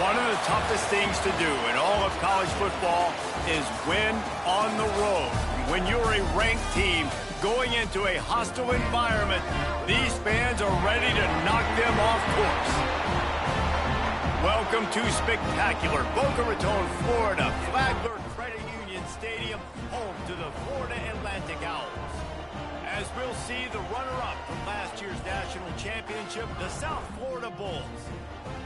One of the toughest things to do in all of college football is win on the road. When you're a ranked team going into a hostile environment, these fans are ready to knock them off course. Welcome to spectacular Boca Raton, Florida, Flagler Credit Union Stadium, home to the Florida Atlantic Owls. As we'll see the runner-up from last year's national championship, the South Florida Bulls,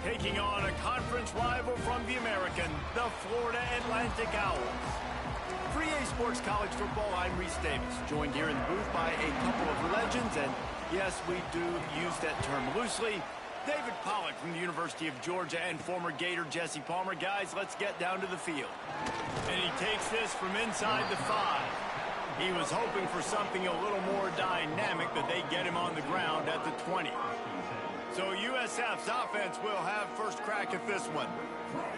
taking on a conference rival from the American, the Florida Atlantic Owls. For EA Sports College Football, I'm Reese Davis, joined here in the booth by a couple of legends, and yes, we do use that term loosely. David Pollack from the University of Georgia and former Gator Jesse Palmer. Guys, let's get down to the field. And he takes this from inside the 5. He was hoping for something a little more dynamic, but they get him on the ground at the 20. So USF's offense will have first crack at this one.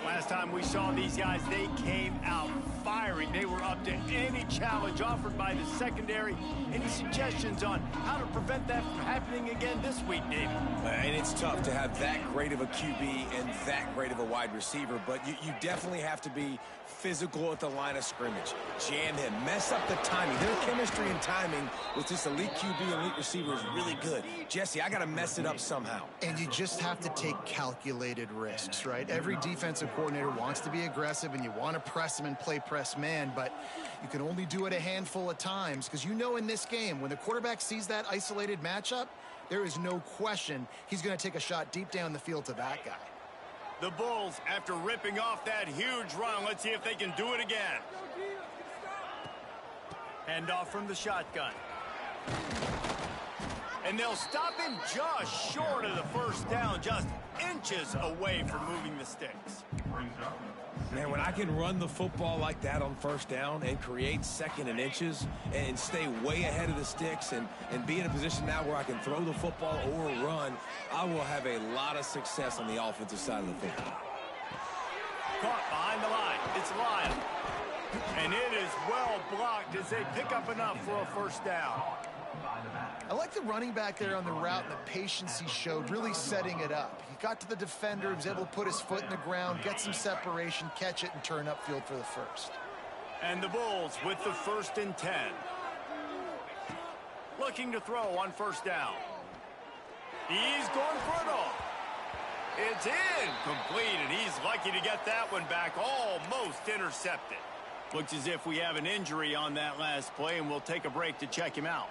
Last time we saw these guys, they came out firing. They were up to any challenge offered by the secondary. Any suggestions on how to prevent that from happening again this week, David? And it's tough to have that great of a QB and that great of a wide receiver, but you definitely have to be physical at the line of scrimmage. Jam him, mess up the timing. Their chemistry and timing with this elite QB, elite receiver is really good. Jesse, I got to mess it up somehow. And you just have to take calculated risks, right? Every defensive coordinator wants to be aggressive, and you want to press them and play press man, but you can only do it a handful of times because you know in this game, when the quarterback sees that isolated matchup, there is no question he's going to take a shot deep down the field to that guy. The Bulls, after ripping off that huge run, let's see if they can do it again. Hand off from the shotgun. And they'll stop him just short of the first down, just inches away from moving the sticks. Man, when I can run the football like that on first down and create second and inches and stay way ahead of the sticks and be in a position now where I can throw the football or run, I will have a lot of success on the offensive side of the football. Caught behind the line. It's Lyle. And it is well blocked as they pick up enough for a first down. I like the running back there on the route and the patience he showed, really setting it up. He got to the defender, he was able to put his foot in the ground, get some separation, catch it, and turn upfield for the first. And the Bulls with the 1st and 10. Looking to throw on first down. He's going for it all. It's incomplete, and he's lucky to get that one back, almost intercepted. Looks as if we have an injury on that last play, and we'll take a break to check him out.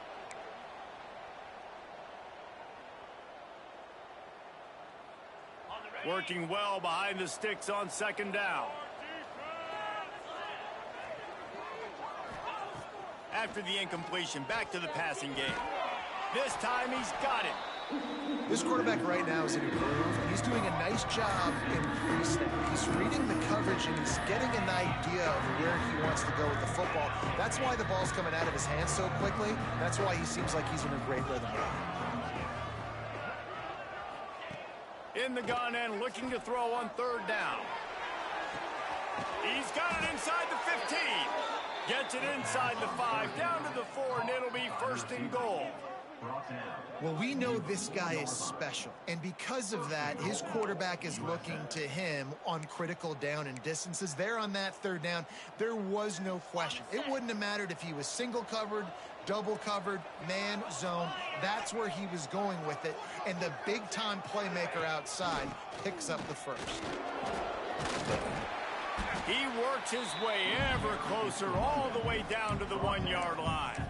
Working well behind the sticks on second down. After the incompletion, back to the passing game. This time he's got it. This quarterback right now is improved, and he's doing a nice job in pre-snap. He's reading the coverage, and he's getting an idea of where he wants to go with the football. That's why the ball's coming out of his hands so quickly. That's why he seems like he's in a great rhythm. In the gun and looking to throw on third down. He's got it inside the 15. Gets it inside the 5, down to the 4, and it'll be 1st and goal. Well, we know this guy is special, and because of that, his quarterback is looking to him on critical down and distances. There on that third down, there was no question. It wouldn't have mattered if he was single covered, double covered, man, zone. That's where he was going with it, and the big-time playmaker outside picks up the first. He works his way ever closer all the way down to the 1-yard line.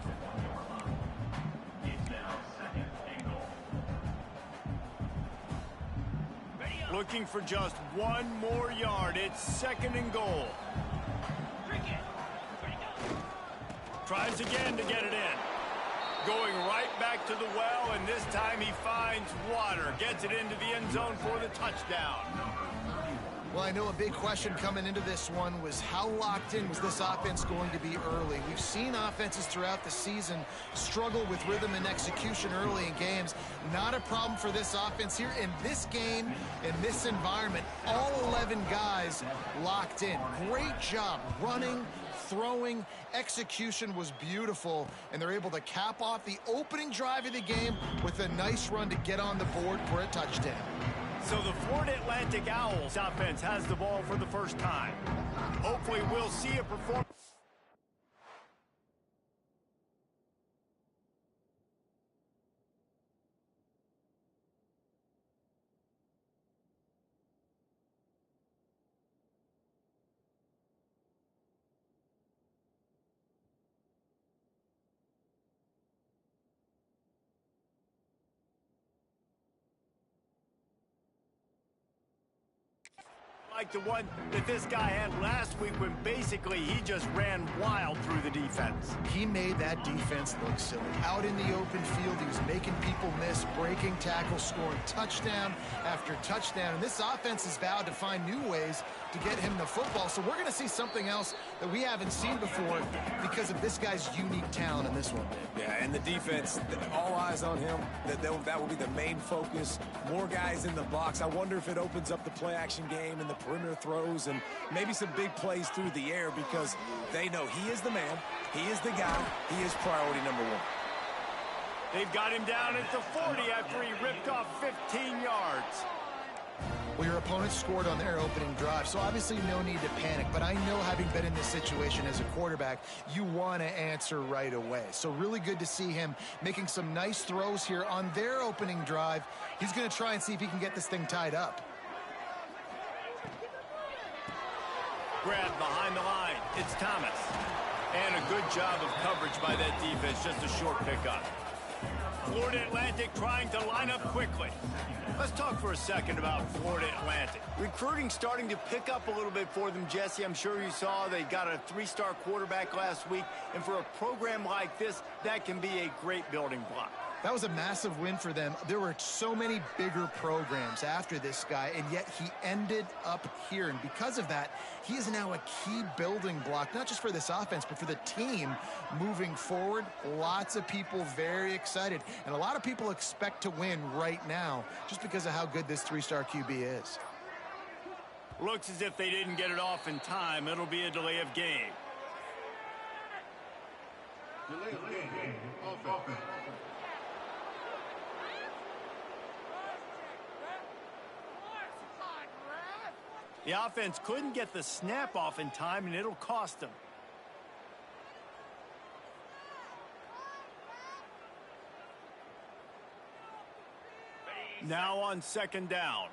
Looking for just one more yard. It's 2nd and goal. Tries again to get it in. Going right back to the well, and this time he finds water. Gets it into the end zone for the touchdown. Well, I know a big question coming into this one was how locked in was this offense going to be early? We've seen offenses throughout the season struggle with rhythm and execution early in games. Not a problem for this offense here in this game, in this environment. All 11 guys locked in. Great job running, throwing, execution was beautiful, and they're able to cap off the opening drive of the game with a nice run to get on the board for a touchdown. So the Florida Atlantic Owls offense has the ball for the first time. Hopefully we'll see a performance. Like the one that this guy had last week when basically he just ran wild through the defense. He made that defense look silly. Out in the open field, he was making people miss, breaking tackles, scoring touchdown after touchdown. And this offense has vowed to find new ways to get him the football. So we're going to see something else that we haven't seen before because of this guy's unique talent in this one. Yeah, and the defense, all eyes on him. That will be the main focus. More guys in the box. I wonder if it opens up the play-action game and the perimeter throws and maybe some big plays through the air because they know he is the man, he is the guy, he is priority number one. They've got him down at the 40 after he ripped off 15 yards. Well, your opponent scored on their opening drive, so obviously no need to panic. But I know, having been in this situation as a quarterback, you want to answer right away. So really good to see him making some nice throws here on their opening drive. He's going to try and see if he can get this thing tied up. Grab behind the line. It's Thomas. And a good job of coverage by that defense. Just a short pickup. Florida Atlantic trying to line up quickly. Let's talk for a second about Florida Atlantic. Recruiting starting to pick up a little bit for them, Jesse. I'm sure you saw they got a 3-star quarterback last week. And for a program like this, that can be a great building block. That was a massive win for them. There were so many bigger programs after this guy, and yet he ended up here. And because of that, he is now a key building block, not just for this offense, but for the team moving forward. Lots of people very excited, and a lot of people expect to win right now just because of how good this 3-star QB is. Looks as if they didn't get it off in time. It'll be a delay of game. Delay of game. Offense. The offense couldn't get the snap off in time, and it'll cost them. Now on second down.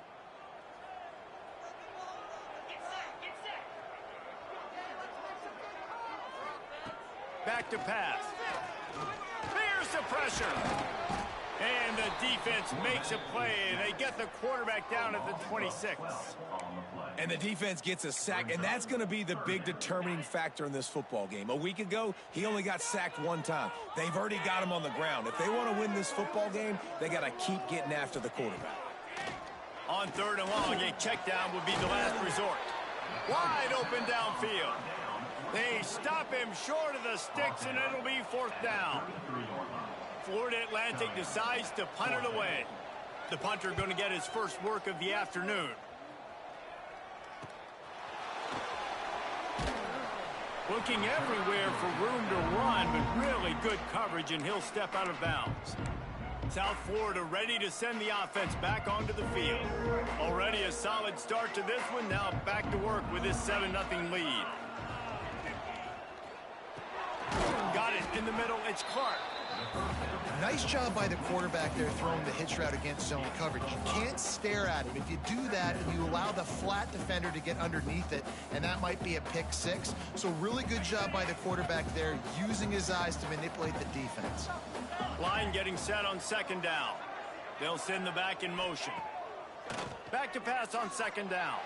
Back to pass. There's the pressure. And the defense makes a play. They get the quarterback down at the 26. And the defense gets a sack, and that's going to be the big determining factor in this football game. A week ago, he only got sacked one time. They've already got him on the ground. If they want to win this football game, they got to keep getting after the quarterback. On third and long, a check down would be the last resort. Wide open downfield. They stop him short of the sticks, and it'll be fourth down. Florida Atlantic decides to punt it away. The punter going to get his first work of the afternoon. Looking everywhere for room to run, but really good coverage, and he'll step out of bounds. South Florida ready to send the offense back onto the field. Already a solid start to this one. Now back to work with this 7-0 lead. Got it in the middle. It's Clark. Nice job by the quarterback there throwing the hitch route against zone coverage. You can't stare at him. If you do that, you allow the flat defender to get underneath it, and that might be a pick six. So really good job by the quarterback there, using his eyes to manipulate the defense. Line getting set on second down. They'll send the back in motion. Back to pass on second down.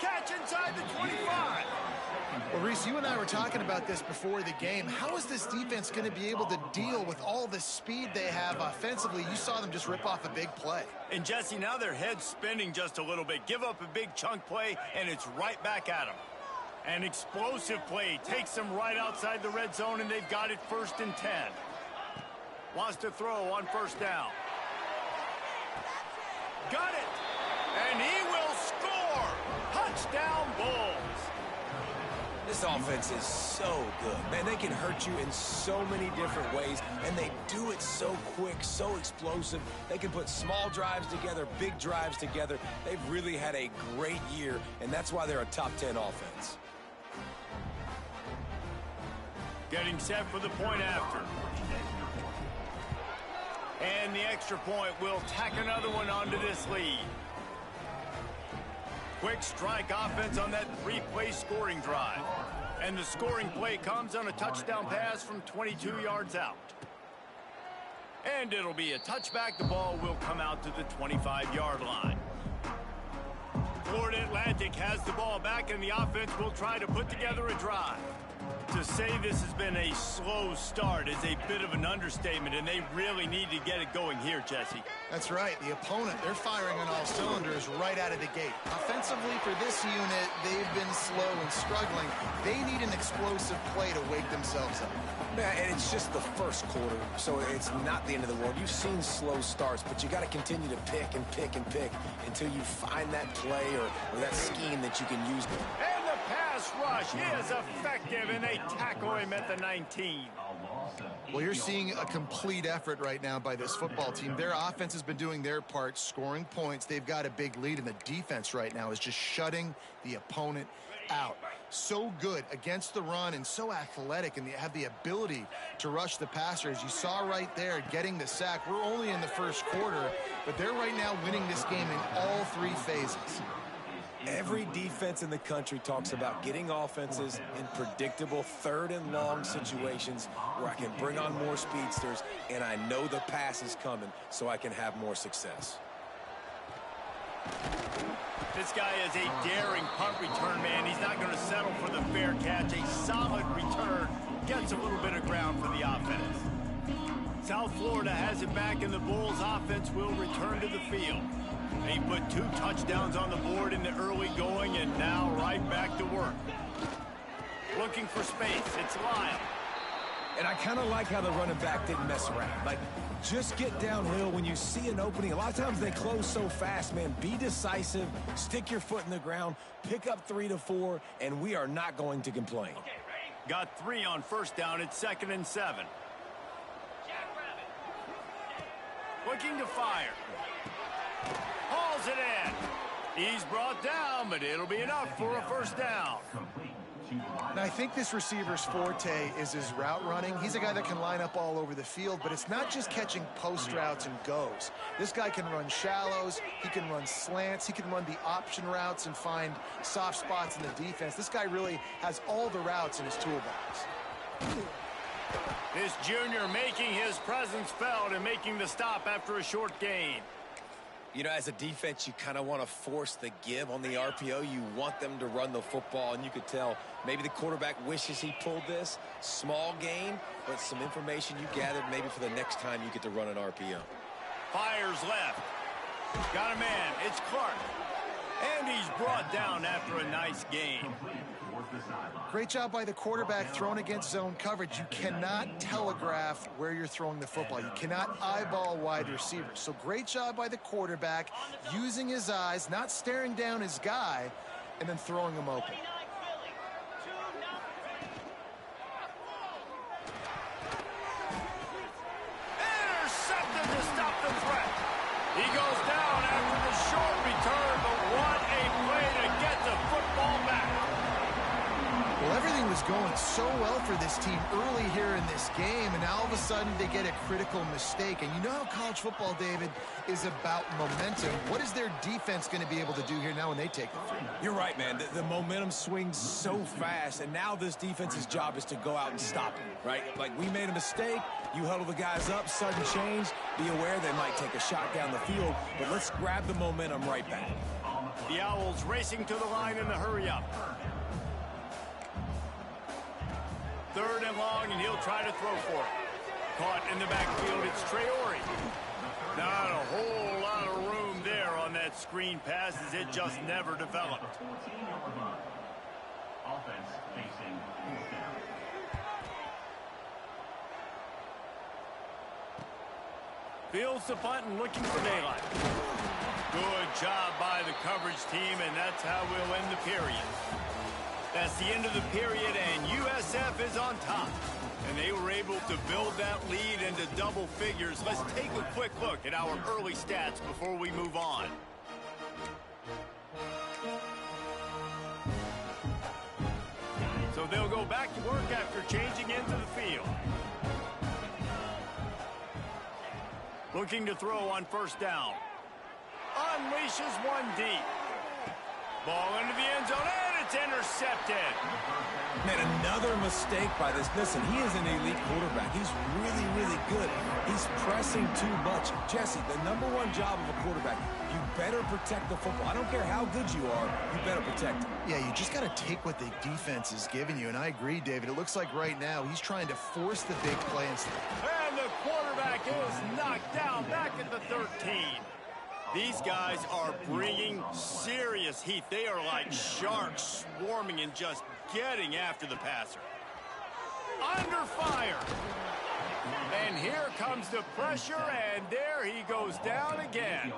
Catch inside the 25. Well, Reese, you and I were talking about this before the game. How is this defense going to be able to deal with all the speed they have offensively? You saw them just rip off a big play. And Jesse, now their head's spinning just a little bit. Give up a big chunk play, and it's right back at them. An explosive play takes them right outside the red zone, and they've got it 1st and 10. Wants to throw on first down. Got it! And he will score! Touchdown, Bulls! This offense is so good. Man, they can hurt you in so many different ways, and they do it so quick, so explosive. They can put small drives together, big drives together. They've really had a great year, and that's why they're a top 10 offense. Getting set for the point after. And the extra point will tack another one onto this lead. Quick strike offense on that three-play scoring drive. And the scoring play comes on a touchdown pass from 22 yards out. And it'll be a touchback. The ball will come out to the 25-yard line. Florida Atlantic has the ball back, and the offense will try to put together a drive. To say this has been a slow start is a bit of an understatement, and they really need to get it going here, Jesse. That's right. The opponent, they're firing on all cylinders right out of the gate. Offensively, for this unit, they've been slow and struggling. They need an explosive play to wake themselves up. Man, and it's just the first quarter, so it's not the end of the world. You've seen slow starts, but you got to continue to pick and pick and pick until you find that play or that scheme that you can use. And the pass rush is effective, and they tackle him at the 19. Well, you're seeing a complete effort right now by this football team. Their offense has been doing their part, scoring points. They've got a big lead, and the defense right now is just shutting the opponent out. So good against the run and so athletic, and they have the ability to rush the passer. As you saw right there, getting the sack. We're only in the first quarter, but they're right now winning this game in all three phases. Every defense in the country talks about getting offenses in predictable third and long situations where I can bring on more speedsters and I know the pass is coming so I can have more success. This guy is a daring punt return man. He's not going to settle for the fair catch. A solid return gets a little bit of ground for the offense. South Florida has it back, and the Bulls offense will return to the field. They put 2 touchdowns on the board in the early going, and now right back to work. Looking for space. It's Lyle. And I kind of like how the running back didn't mess around. Like, just get downhill when you see an opening. A lot of times they close so fast, man. Be decisive, stick your foot in the ground, pick up 3 to 4, and we are not going to complain. Got 3 on first down. It's 2nd and 7. Looking to fire. Hauls it in. He's brought down, but it'll be enough for a first down. Now, I think this receiver's forte is his route running. He's a guy that can line up all over the field, but it's not just catching post routes and goes. This guy can run shallows, he can run slants, he can run the option routes and find soft spots in the defense. This guy really has all the routes in his toolbox. This junior making his presence felt and making the stop after a short gain. You know, as a defense, you kind of want to force the give on the RPO. You want them to run the football, and you could tell maybe the quarterback wishes he pulled this. Small gain, but some information you gathered maybe for the next time you get to run an RPO. Fires left. Got a man. It's Clark. And he's brought down after a nice gain. Great job by the quarterback thrown against zone coverage. You cannot telegraph where you're throwing the football. You cannot eyeball wide receivers. So great job by the quarterback using his eyes, not staring down his guy, and then throwing him open. Intercepted to stop the threat. He goes down after the short return, but what a play to get the football back. Well, everything was going so well for this team early here in this game, and now all of a sudden they get a critical mistake. And you know how college football, David, is about momentum. What is their defense going to be able to do here now when they take the field? You're right, man. The momentum swings so fast, and now this defense's job is to go out and stop it, right? Like, we made a mistake. You huddle the guys up, sudden change. Be aware they might take a shot down the field, but let's grab the momentum right back. The Owls racing to the line in the hurry-up. 3rd and long, and he'll try to throw for it. Caught in the backfield, it's Traore. Not a whole lot of room there on that screen pass, as it just never developed. Fields the punt and looking for daylight. Good job by the coverage team, and that's how we'll end the period. That's the end of the period, and USF is on top. And they were able to build that lead into double figures. Let's take a quick look at our early stats before we move on. So they'll go back to work after changing into the field. Looking to throw on first down. Unleashes one deep. Ball into the end zone, and it's intercepted. Man, another mistake by this. Listen, he is an elite quarterback. He's really, really good. He's pressing too much. Jesse, the #1 job of a quarterback, you better protect the football. I don't care how good you are, you better protect it. Yeah, you just got to take what the defense is giving you, and I agree, David. It looks like right now he's trying to force the big play. And the quarterback is knocked down back at the 13. These guys are bringing serious heat. They are like sharks swarming and just getting after the passer. Under fire. And here comes the pressure, and there he goes down again.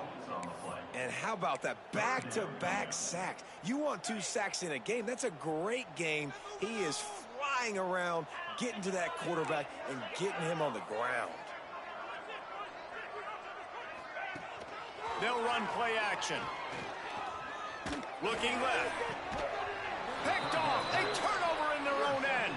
And how about that back-to-back sacks? You want 2 sacks in a game. That's a great game. He is flying around, getting to that quarterback and getting him on the ground. They'll run play action. Looking left. Picked off. A turnover in their own end.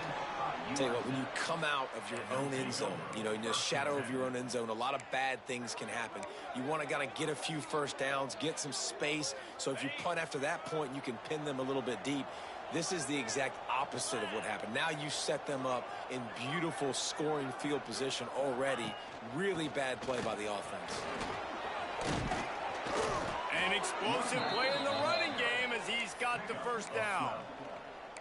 Tell you what, when you come out of your own end zone, you know, in the shadow of your own end zone, a lot of bad things can happen. You want to kind of get a few first downs, get some space, so if you punt after that point, you can pin them a little bit deep. This is the exact opposite of what happened. Now you set them up in beautiful scoring field position already. Really bad play by the offense. An explosive play in the running game as he's got the first down.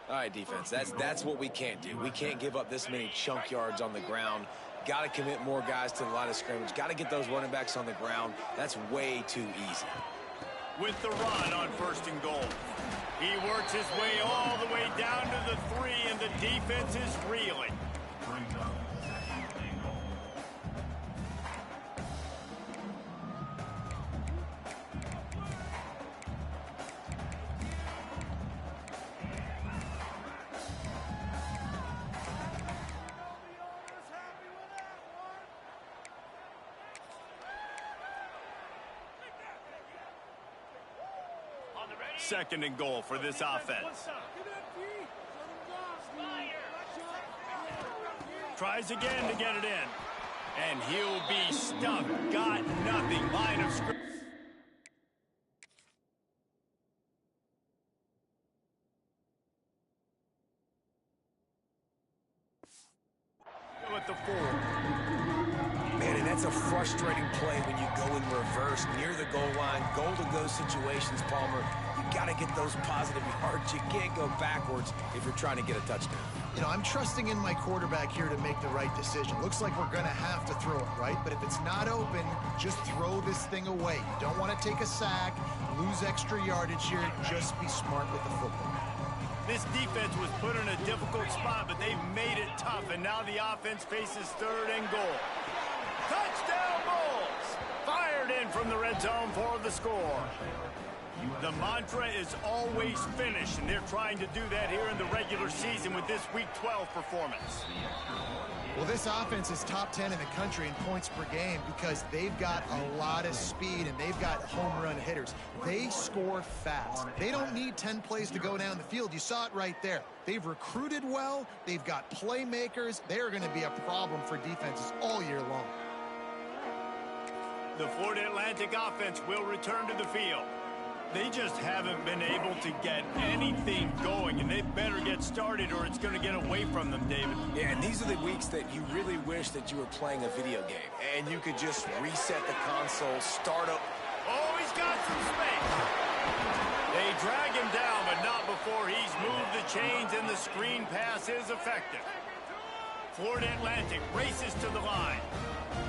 All right, defense, that's what we can't do. We can't give up this many chunk yards on the ground. Got to commit more guys to the line of scrimmage. Got to get those running backs on the ground. That's way too easy. With the run on first and goal. He works his way all the way down to the 3, and the defense is reeling. Second and goal for this offense. Tries again to get it in. And he'll be stuck. Got nothing. Line of scrimmage. At the 4. Man, and that's a frustrating play when you go in reverse near the goal line. Goal-to-go situations, Palmer. You got to get those positive yards. You can't go backwards if you're trying to get a touchdown. You know, I'm trusting in my quarterback here to make the right decision. Looks like we're going to have to throw it, right? But if it's not open, just throw this thing away. You don't want to take a sack, lose extra yardage here. Just be smart with the football. This defense was put in a difficult spot, but they've made it tough, and now the offense faces third and goal. Touchdown Bulls! Fired in from the red zone for the score. The mantra is always finish, and they're trying to do that here in the regular season with this Week 12 performance. Well, this offense is top 10 in the country in points per game because they've got a lot of speed and they've got home run hitters. They score fast. They don't need 10 plays to go down the field. You saw it right there. They've recruited well. They've got playmakers. They are going to be a problem for defenses all year long. The Florida Atlantic offense will return to the field. They just haven't been able to get anything going, and they better get started or it's going to get away from them, David. Yeah, and these are the weeks that you really wish that you were playing a video game, and you could just reset the console, start up. Oh, he's got some space. They drag him down, but not before he's moved the chains, and the screen pass is effective. Florida Atlantic races to the line.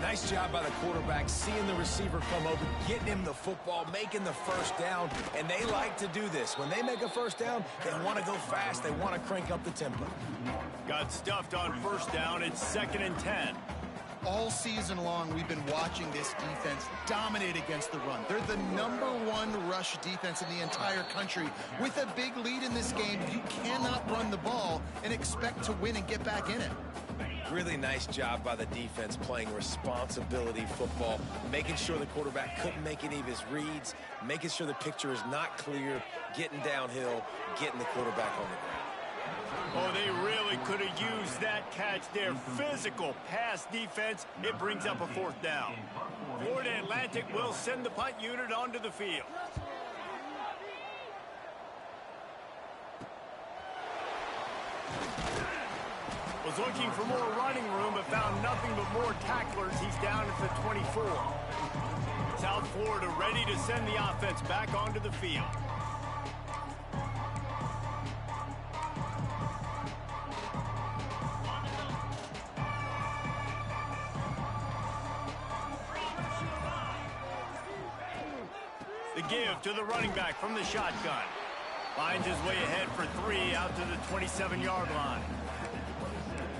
Nice job by the quarterback, seeing the receiver come open, getting him the football, making the first down, and they like to do this. When they make a first down, they want to go fast. They want to crank up the tempo. Got stuffed on first down. It's 2nd and 10. All season long, we've been watching this defense dominate against the run. They're the #1 rush defense in the entire country. With a big lead in this game, you cannot run the ball and expect to win and get back in it. Really nice job by the defense playing responsibility football, making sure the quarterback couldn't make any of his reads, making sure the picture is not clear, getting downhill, getting the quarterback on the ground. Oh, they really could have used that catch there. Physical pass defense. It brings up a 4th down. Florida Atlantic will send the punt unit onto the field. Was looking for more running room, but found nothing but more tacklers. He's down at the 24. South Florida ready to send the offense back onto the field. The give to the running back from the shotgun. Finds his way ahead for 3 out to the 27-yard line.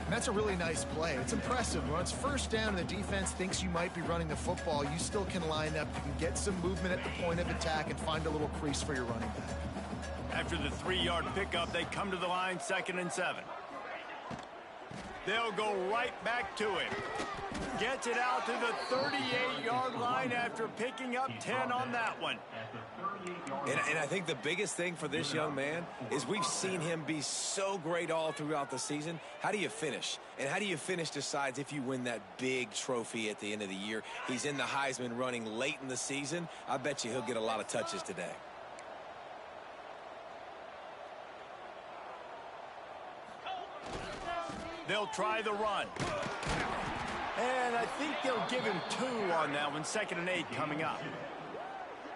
That's a really nice play. It's impressive. When it's 1st down and the defense thinks you might be running the football, you still can line up. You can get some movement at the point of attack and find a little crease for your running back. After the 3-yard pickup, they come to the line, 2nd and 7. They'll go right back to him. Gets it out to the 38-yard line after picking up 10 on that one. And I think the biggest thing for this young man is we've seen him be so great all throughout the season. How do you finish? And how do you finish decides if you win that big trophy at the end of the year. He's in the Heisman running late in the season. I bet you he'll get a lot of touches today. They'll try the run. And I think they'll give him 2 on that one. 2nd and 8 coming up.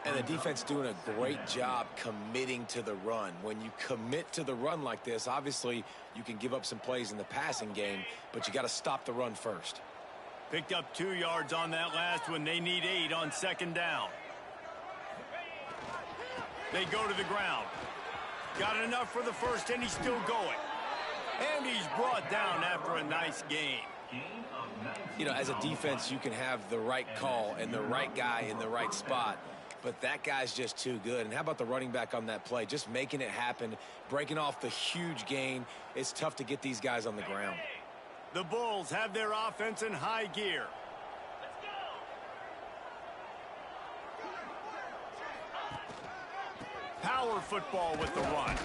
And the defense doing a great job committing to the run. When you commit to the run like this, obviously you can give up some plays in the passing game, but you got to stop the run first. Picked up 2 yards on that last one. They need 8 on 2nd down. They go to the ground. Got enough for the first, and he's still going. And he's brought down after a nice game. You know, as a defense, you can have the right call and the right guy in the right spot, but that guy's just too good. And how about the running back on that play? Just making it happen, breaking off the huge gain. It's tough to get these guys on the ground. The Bulls have their offense in high gear. Power football with the run.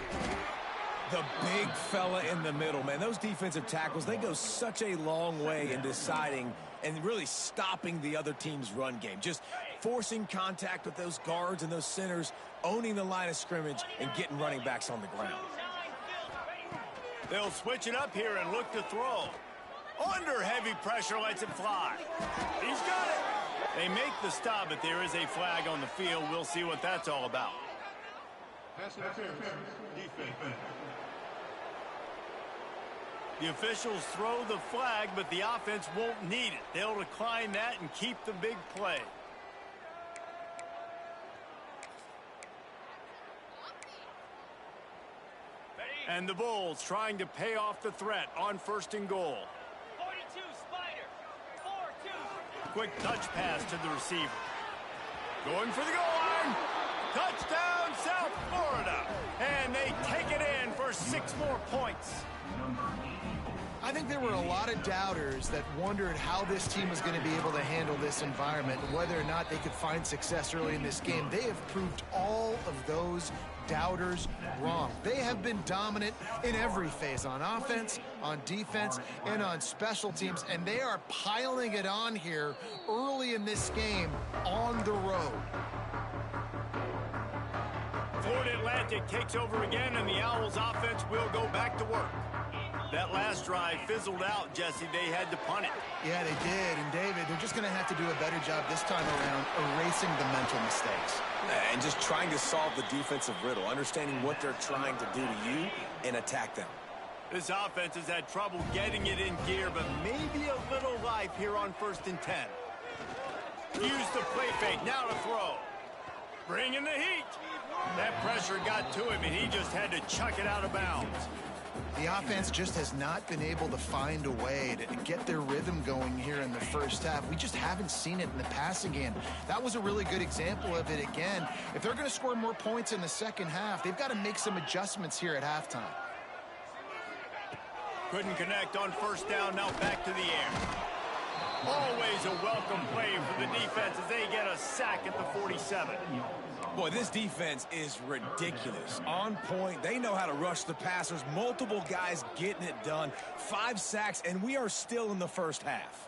The big fella in the middle, man. Those defensive tackles, they go such a long way in deciding and really stopping the other team's run game. Just forcing contact with those guards and those centers, owning the line of scrimmage, and getting running backs on the ground. They'll switch it up here and look to throw. Under heavy pressure, lets it fly. He's got it. They make the stop, but there is a flag on the field. We'll see what that's all about. Pass interference. Defense. The officials throw the flag, but the offense won't need it. They'll decline that and keep the big play. And the Bulls trying to pay off the threat on 1st and goal. 42, Spider. 4-2. Quick touch pass to the receiver. Going for the goal line. Touchdown, South Florida. And they take it in for 6 more points. I think there were a lot of doubters that wondered how this team was going to be able to handle this environment and whether or not they could find success early in this game. They have proved all of those doubters wrong. They have been dominant in every phase, on offense, on defense, and on special teams, and they are piling it on here early in this game on the road. Florida Atlantic takes over again, and the Owls offense will go back to work. That last drive fizzled out, Jesse. They had to punt it. Yeah, they did. And, David, they're just going to have to do a better job this time around erasing the mental mistakes. And just trying to solve the defensive riddle, understanding what they're trying to do to you and attack them. This offense has had trouble getting it in gear, but maybe a little life here on 1st and 10. Use the play fake. Now to throw. Bring in the heat. That pressure got to him, and he just had to chuck it out of bounds. The offense just has not been able to find a way to get their rhythm going here in the first half. We just haven't seen it in the passing game. That was a really good example of it again. If they're going to score more points in the second half, they've got to make some adjustments here at halftime. Couldn't connect on first down, now back to the air. Always a welcome play for the defense as they get a sack at the 47. Boy, this defense is ridiculous. On point, they know how to rush the passers. Multiple guys getting it done. 5 sacks, and we are still in the first half.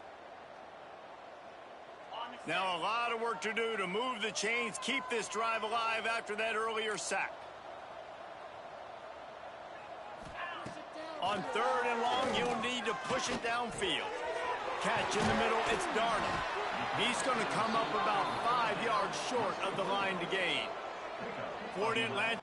Now a lot of work to do to move the chains, keep this drive alive after that earlier sack. On 3rd and long, he'll need to push it downfield. Catch in the middle, it's Darnold. He's going to come up about 5 yards short of the line to gain. Florida Atlantic.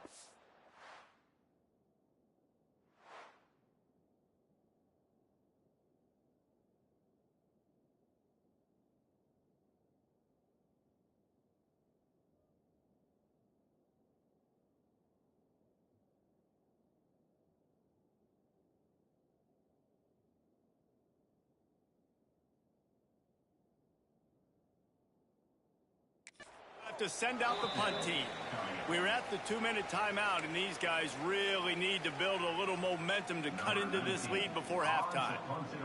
To send out the punt team. We're at the 2-minute timeout, and these guys really need to build a little momentum to cut into this lead before halftime.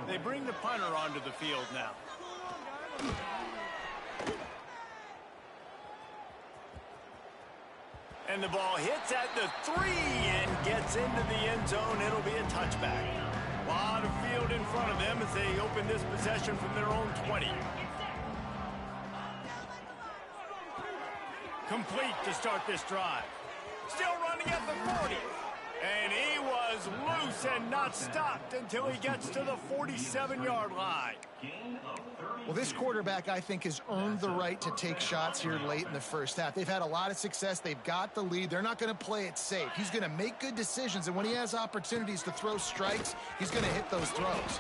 They bring the punter onto the field now. And the ball hits at the 3 and gets into the end zone. It'll be a touchback. A lot of field in front of them as they open this possession from their own 20. Complete to start this drive. Still running at the 40. And he was loose and not stopped until he gets to the 47-yard line. Well, this quarterback, I think, has earned the right to take shots here late in the first half. They've had a lot of success. They've got the lead. They're not going to play it safe. He's going to make good decisions, and when he has opportunities to throw strikes, he's going to hit those throws.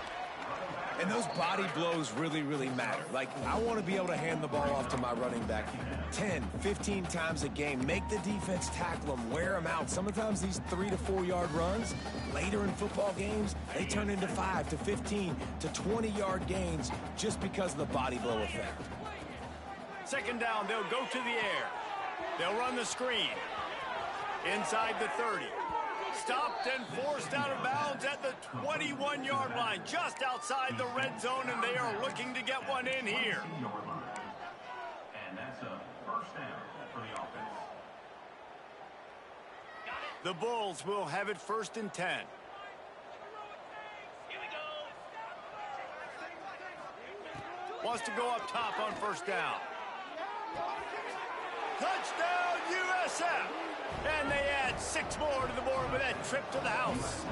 And those body blows really, really matter. Like, I want to be able to hand the ball off to my running back 10, 15 times a game. Make the defense tackle them, wear them out. Sometimes these 3 to 4 yard runs, later in football games, they turn into 5 to 15 to 20-yard gains just because of the body blow effect. Second down, they'll go to the air. They'll run the screen. Inside the 30. Stopped and forced out of bounds at the 21-yard line, just outside the red zone, and they are looking to get one in here. And that's a first down for the offense. The Bulls will have it 1st and 10. Here we go. Wants to go up top on first down. Touchdown, USF! And they add 6 more to the board with that trip to the house.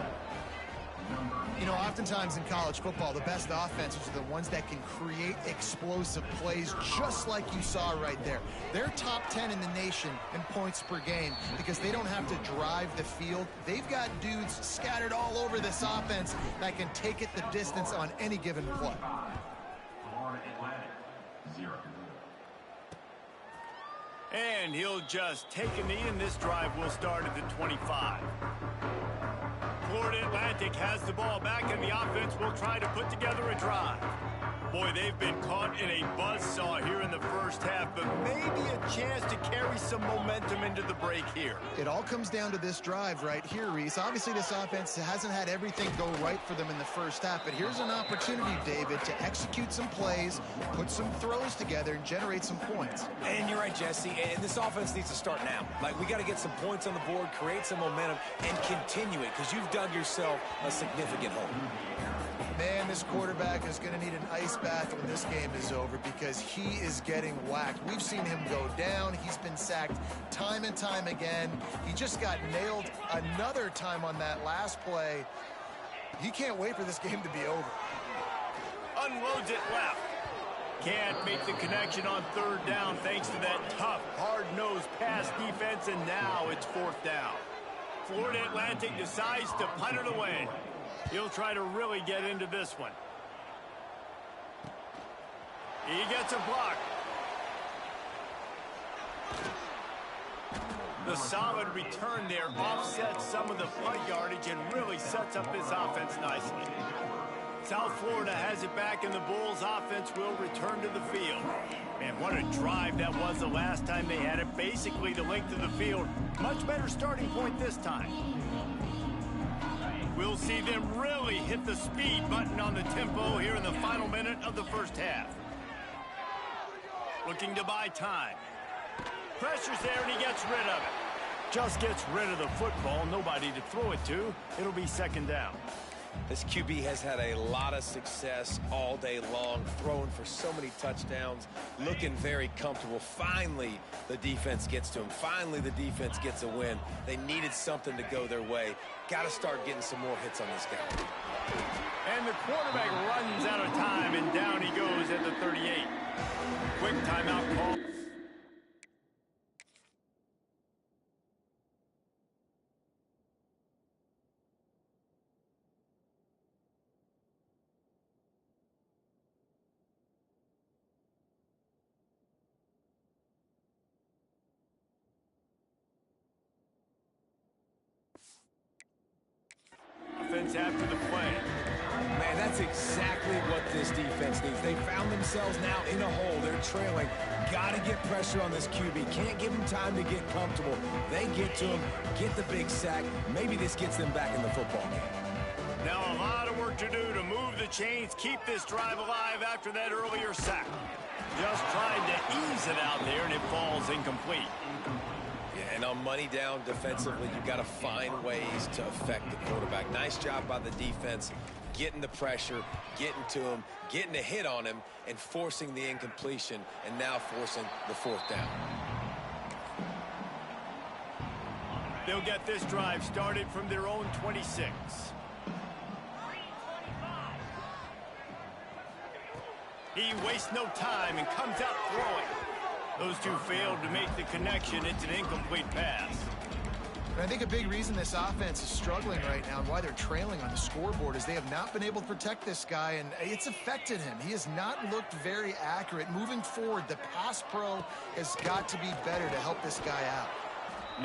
You know, oftentimes in college football, the best offenses are the ones that can create explosive plays just like you saw right there. They're top 10 in the nation in points per game because they don't have to drive the field. They've got dudes scattered all over this offense that can take it the distance on any given play. Florida Atlantic, 0. And he'll just take a knee, and this drive will start at the 25. Florida Atlantic has the ball back, and the offense will try to put together a drive. Boy, they've been caught in a buzzsaw here in the first half, but maybe a chance to carry some momentum into the break here. It all comes down to this drive right here, Reese. Obviously, this offense hasn't had everything go right for them in the first half, but here's an opportunity, David, to execute some plays, put some throws together, and generate some points. And you're right, Jesse, and this offense needs to start now. Like, we got to get some points on the board, create some momentum, and continue it, because you've dug yourself a significant hole. Man, this quarterback is going to need an ice bath when this game is over because he is getting whacked. We've seen him go down. He's been sacked time and time again. He just got nailed another time on that last play. He can't wait for this game to be over. Unloads it left. Can't make the connection on 3rd down thanks to that tough, hard-nosed pass defense, and now it's 4th down. Florida Atlantic decides to punt it away. He'll try to really get into this one. He gets a block. The solid return there offsets some of the punt yardage and really sets up this offense nicely. South Florida has it back, and the Bulls offense will return to the field. Man, what a drive that was the last time they had it. Basically the length of the field. Much better starting point this time. We'll see them really hit the speed button on the tempo here in the final minute of the first half. Looking to buy time. Pressure's there, and he gets rid of it. Just gets rid of the football. Nobody to throw it to. It'll be second down. This QB has had a lot of success all day long, throwing for so many touchdowns, looking very comfortable. Finally, the defense gets to him. Finally, the defense gets a win. They needed something to go their way. Got to start getting some more hits on this guy. And the quarterback runs out of time, and down he goes at the 38. Quick timeout call. After the play. Man, that's exactly what this defense needs. They found themselves now in a hole. They're trailing. Got to get pressure on this QB. Can't give him time to get comfortable. They get to him, get the big sack. Maybe this gets them back in the football game. Now a lot of work to do to move the chains, keep this drive alive after that earlier sack. Just trying to ease it out there, and it falls incomplete. And on money down defensively, you've got to find ways to affect the quarterback. Nice job by the defense, getting the pressure, getting to him, getting a hit on him, and forcing the incompletion, and now forcing the fourth down. They'll get this drive started from their own 26. He wastes no time and comes out throwing. Those two failed to make the connection. It's an incomplete pass. And I think a big reason this offense is struggling right now and why they're trailing on the scoreboard is they have not been able to protect this guy, and it's affected him. He has not looked very accurate. Moving forward, the pass pro has got to be better to help this guy out.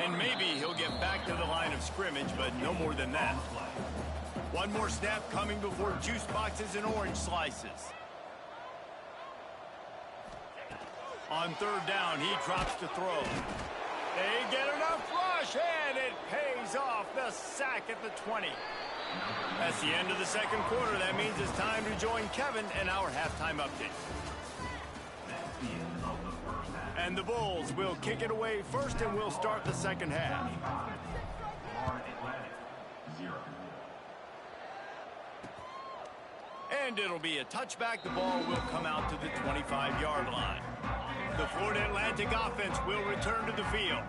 And maybe he'll get back to the line of scrimmage, but no more than that. One more snap coming before juice boxes and orange slices. On third down, he drops to throw. They get enough rush, and it pays off. The sack at the 20. That's the end of the second quarter. That means it's time to join Kevin and our halftime update. And the Bulls will kick it away first, and we'll start the second half. And it'll be a touchback. The ball will come out to the 25-yard line. The Florida Atlantic offense will return to the field.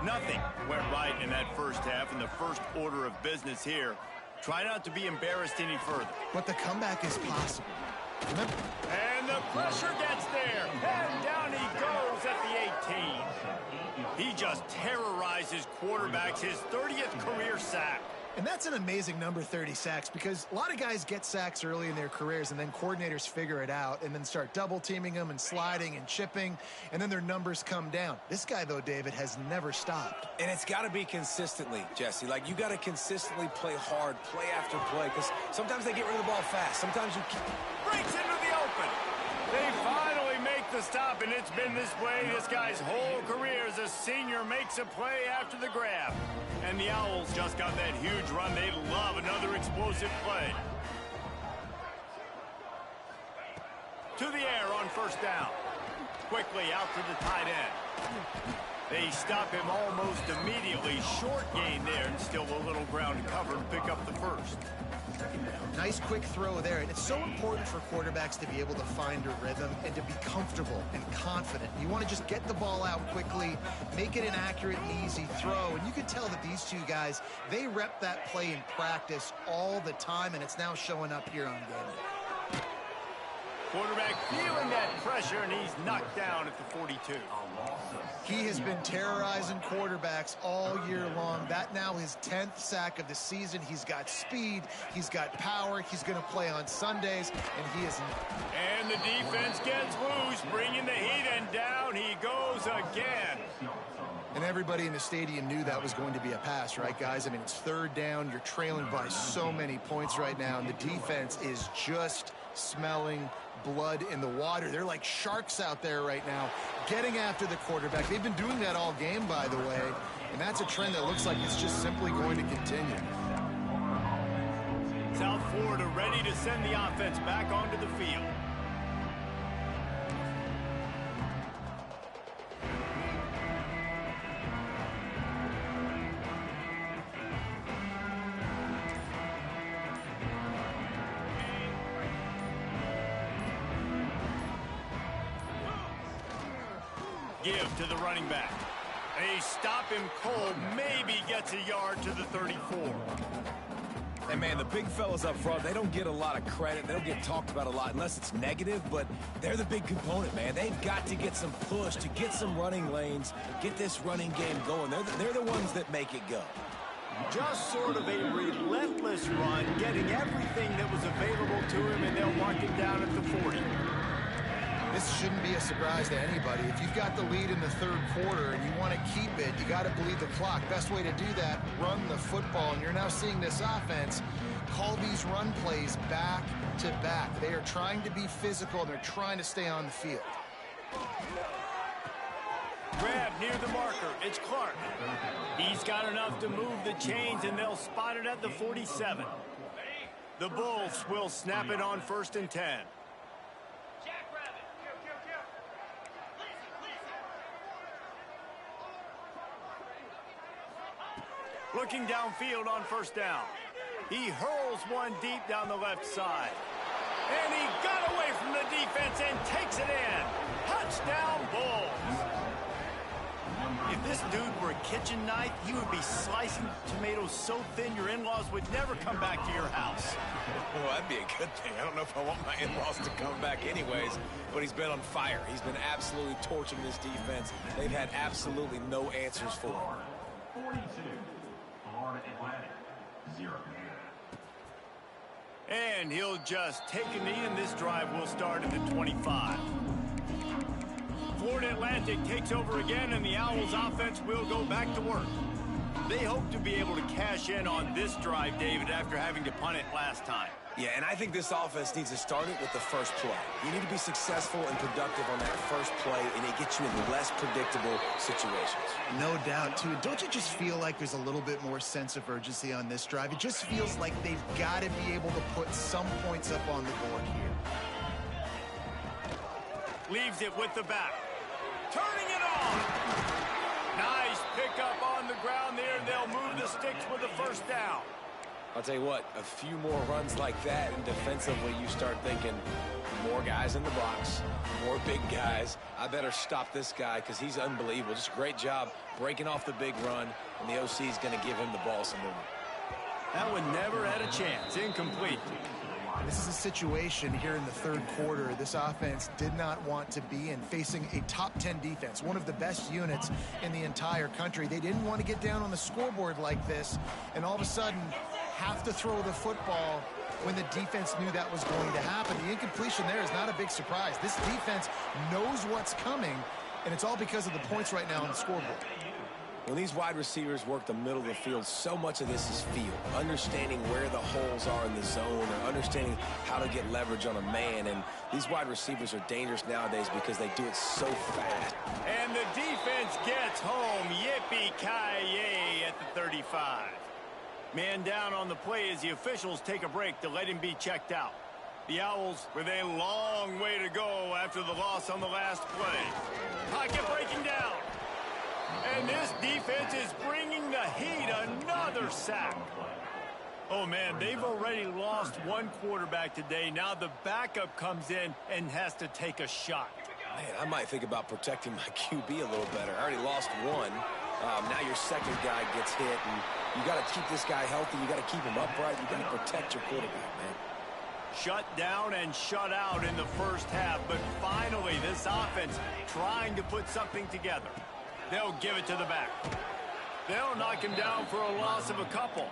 Nothing went right in that first half, and the first order of business here. Try not to be embarrassed any further. But the comeback is possible. Remember? And the pressure gets there. And down he goes at the 18. He just terrorizes quarterbacks, his 30th career sack. And that's an amazing number, 30 sacks, because a lot of guys get sacks early in their careers and then coordinators figure it out and then start double teaming them and sliding and chipping, and then their numbers come down. This guy, though, David, has never stopped. And it's got to be consistently, Jesse. Like, you got to consistently play hard, play after play, because sometimes they get rid of the ball fast. Sometimes you breaks into the open. They finally make the stop, and it's been this way this guy's whole career as a senior makes a play after the grab. And the Owls just got that huge run. They love another explosive play. To the air on first down. Quickly out to the tight end. They stop him almost immediately. Short gain there, and still a little ground to cover to pick up the first. Nice quick throw there, and it's so important for quarterbacks to be able to find a rhythm and to be comfortable and confident. You want to just get the ball out quickly, make it an accurate and easy throw, and you can tell that these two guys, they rep that play in practice all the time, and it's now showing up here on game day. Quarterback feeling that pressure, and he's knocked down at the 42. He has been terrorizing quarterbacks all year long. That now his 10th sack of the season. He's got speed. He's got power. He's going to play on Sundays, and he is. And the defense gets loose, bringing the heat, and down he goes again. And everybody in the stadium knew that was going to be a pass, right, guys? I mean, it's third down. You're trailing by so many points right now, and the defense is just smelling blood in the water. They're like sharks out there right now, getting after the quarterback. They've been doing that all game, by the way, and that's a trend that looks like it's just simply going to continue. South Florida ready to send the offense back onto the field. Give to the running back. They stop him cold, maybe gets a yard to the 34. And, man, the big fellas up front, they don't get a lot of credit. They don't get talked about a lot unless it's negative, but they're the big component, man. They've got to get some push, to get some running lanes, get this running game going. They're the ones that make it go. Just sort of a relentless run, getting everything that was available to him, and they'll mark it down at the 40. This shouldn't be a surprise to anybody. If you've got the lead in the third quarter and you want to keep it, you got to bleed the clock. Best way to do that, run the football. And you're now seeing this offense call these run plays back to back. They are trying to be physical, and they're trying to stay on the field. Grab near the marker. It's Clark. He's got enough to move the chains, and they'll spot it at the 47. The Bulls will snap it on 1st and 10. Looking downfield on 1st down. He hurls one deep down the left side. And he got away from the defense and takes it in. Touchdown, Bulls. If this dude were a kitchen knife, he would be slicing tomatoes so thin your in-laws would never come back to your house. Well, that'd be a good thing. I don't know if I want my in-laws to come back anyways, but he's been on fire. He's been absolutely torching this defense. They've had absolutely no answers for him. 42. Florida Atlantic, 0. And he'll just take a knee, and this drive will start at the 25. Florida Atlantic takes over again, and the Owls offense will go back to work. They hope to be able to cash in on this drive, David, after having to punt it last time. Yeah, and I think this offense needs to start it with the first play. You need to be successful and productive on that first play, and it gets you in less predictable situations. No doubt, too. Don't you just feel like there's a little bit more sense of urgency on this drive? It just feels like they've got to be able to put some points up on the board here. Leaves it with the back. Turning it on. Nice pickup on the ground there. They'll move the sticks with the 1st down. I'll tell you what, a few more runs like that, and defensively you start thinking more guys in the box, more big guys. I better stop this guy because he's unbelievable. Just a great job breaking off the big run, and the OC is going to give him the ball some movement. That one never had a chance. Incomplete. This is a situation here in the third quarter this offense did not want to be in, facing a top 10 defense, one of the best units in the entire country. They didn't want to get down on the scoreboard like this, and all of a sudden have to throw the football when the defense knew that was going to happen. The incompletion there is not a big surprise. This defense knows what's coming, and it's all because of the points right now on the scoreboard. When these wide receivers work the middle of the field, so much of this is feel. Understanding where the holes are in the zone, or understanding how to get leverage on a man. And these wide receivers are dangerous nowadays because they do it so fast. And the defense gets home. Yippee-ki-yay at the 35. Man down on the play as the officials take a break to let him be checked out. The Owls with a long way to go after the loss on the last play. Pocket breaking down. And this defense is bringing the heat. Another sack. Oh, man, they've already lost one quarterback today. Now the backup comes in and has to take a shot. Man, I might think about protecting my QB a little better. I already lost one. Now your second guy gets hit, and you got to keep this guy healthy. You got to keep him upright. You got to protect your quarterback, man. Shut down and shut out in the first half, but finally this offense trying to put something together. They'll give it to the back. They'll knock him down for a loss of a couple.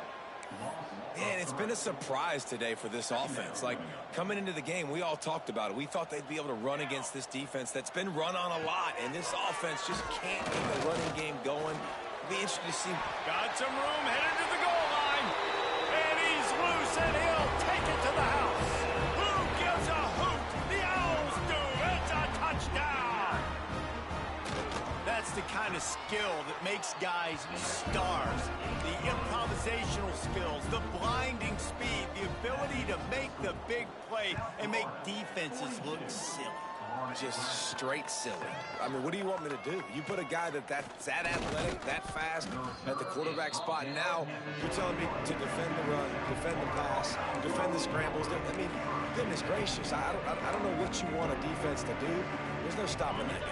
Man, it's been a surprise today for this offense. Like, coming into the game, we all talked about it. We thought they'd be able to run against this defense that's been run on a lot, and this offense just can't get the running game going. It'll be interesting to see. Got some room, headed to the goal line. And he's loose, and he'll take it to the house. Who gives a hoot? The Owls do. It's a touchdown. That's the kind of skill that makes guys stars. The improvisational skills, the blinding speed, the ability to make the big play and make defenses look silly. Just straight silly. I mean, what do you want me to do? You put a guy that's that athletic, that fast at the quarterback spot, and now you're telling me to defend the run, defend the pass, defend the scrambles. I mean, goodness gracious, I don't know what you want a defense to do. There's no stopping that guy.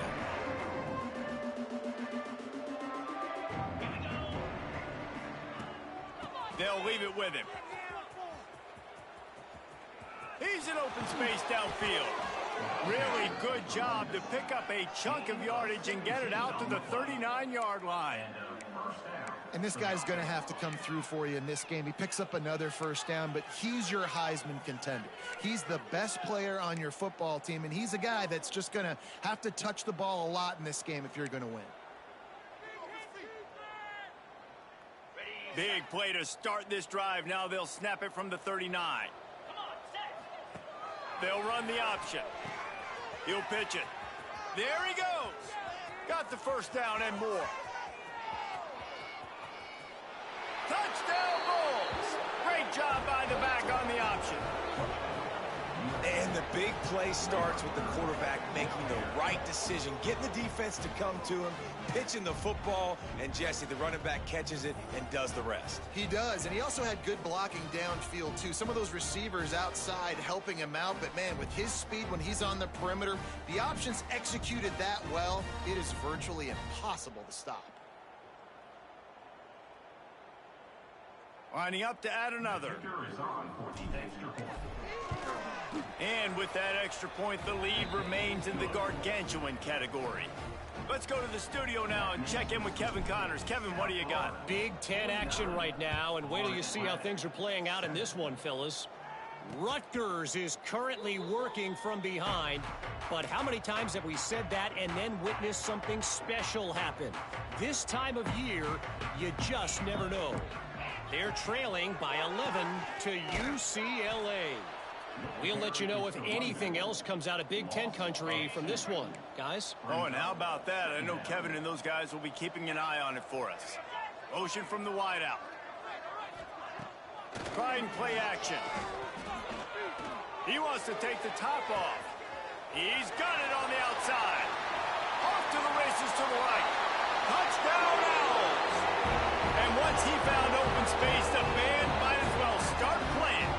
They'll leave it with him. He's in open space downfield. Really good job to pick up a chunk of yardage and get it out to the 39-yard line. And this guy's going to have to come through for you in this game. He picks up another first down, but he's your Heisman contender. He's the best player on your football team, and he's a guy that's just going to have to touch the ball a lot in this game if you're going to win. Big play to start this drive. Now they'll snap it from the 39. They'll run the option. He'll pitch it. There he goes. Got the first down and more. Touchdown Bulls. Great job by the back on the option. And the big play starts with the quarterback making the right decision, getting the defense to come to him, pitching the football, and Jesse, the running back, catches it and does the rest. He does, and he also had good blocking downfield, too. Some of those receivers outside helping him out, but, man, with his speed when he's on the perimeter, the options executed that well, it is virtually impossible to stop. Lining up to add another. And with that extra point, the lead remains in the gargantuan category. Let's go to the studio now and check in with Kevin Connors. Kevin, what do you got? Big Ten action right now, and wait till you see how things are playing out in this one, fellas. Rutgers is currently working from behind, but how many times have we said that and then witnessed something special happen? This time of year, you just never know. They're trailing by 11 to UCLA. We'll let you know if anything else comes out of Big Ten country from this one, guys. Oh, and how about that? I know Kevin and those guys will be keeping an eye on it for us. Motion from the wideout. Trying play action. He wants to take the top off. He's got it on the outside. Off to the races to the right. Touchdown Owls! And once he found open space, the band might as well start playing.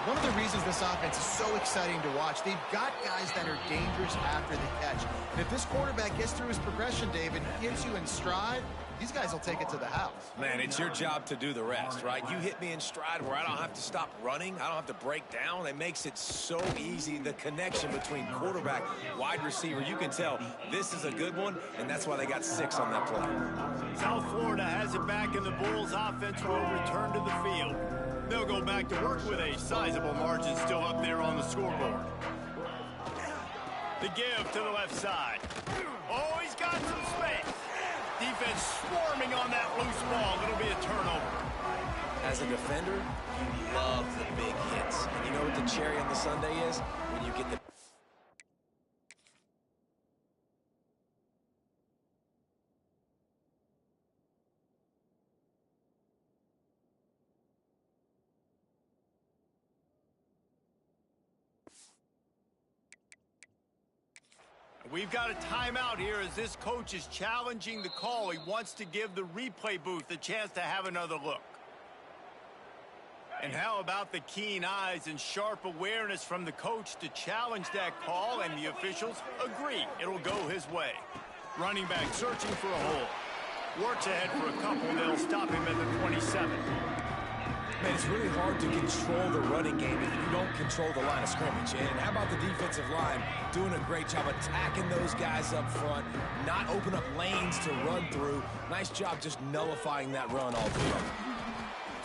One of the reasons this offense is so exciting to watch, they've got guys that are dangerous after the catch. And if this quarterback gets through his progression, David, hits you in stride, these guys will take it to the house. Man, it's your job to do the rest, right? You hit me in stride where I don't have to stop running. I don't have to break down. It makes it so easy, the connection between quarterback, wide receiver. You can tell this is a good one, and that's why they got 6 on that play. South Florida has it back, and the Bulls offense will return to the field. They'll go back to work with a sizable margin still up there on the scoreboard. The give to the left side. Oh, he's got some space. Defense swarming on that loose ball. It'll be a turnover. As a defender, you love the big hits. And you know what the cherry on the sundae is? When you get the... We've got a timeout here as this coach is challenging the call. He wants to give the replay booth a chance to have another look. And how about the keen eyes and sharp awareness from the coach to challenge that call, and the officials agree it'll go his way. Running back searching for a hole. Works ahead for a couple. They'll stop him at the 27. Man, it's really hard to control the running game if you don't control the line of scrimmage. And how about the defensive line doing a great job attacking those guys up front, not open up lanes to run through. Nice job just nullifying that run altogether.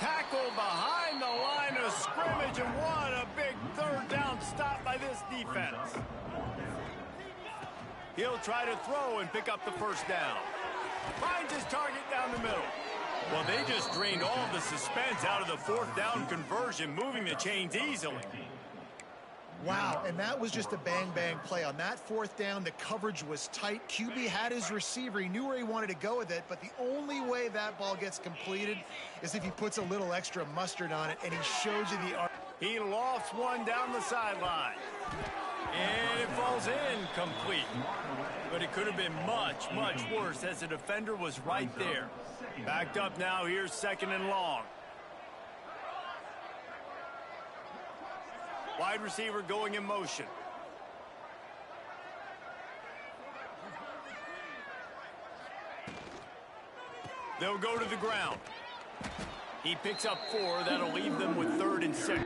Tackle behind the line of scrimmage, and what a big third down stop by this defense. He'll try to throw and pick up the first down. Finds his target down the middle. Well, they just drained all the suspense out of the fourth down conversion, moving the chains easily. Wow, and that was just a bang-bang play. On that fourth down, the coverage was tight. QB had his receiver. He knew where he wanted to go with it, but the only way that ball gets completed is if he puts a little extra mustard on it, and he shows you the art. He lofts one down the sideline. And it falls incomplete. But it could have been much, much worse as the defender was right there. Backed up now, here's 2nd and long. Wide receiver going in motion. They'll go to the ground. He picks up 4. That'll leave them with 3rd and 6.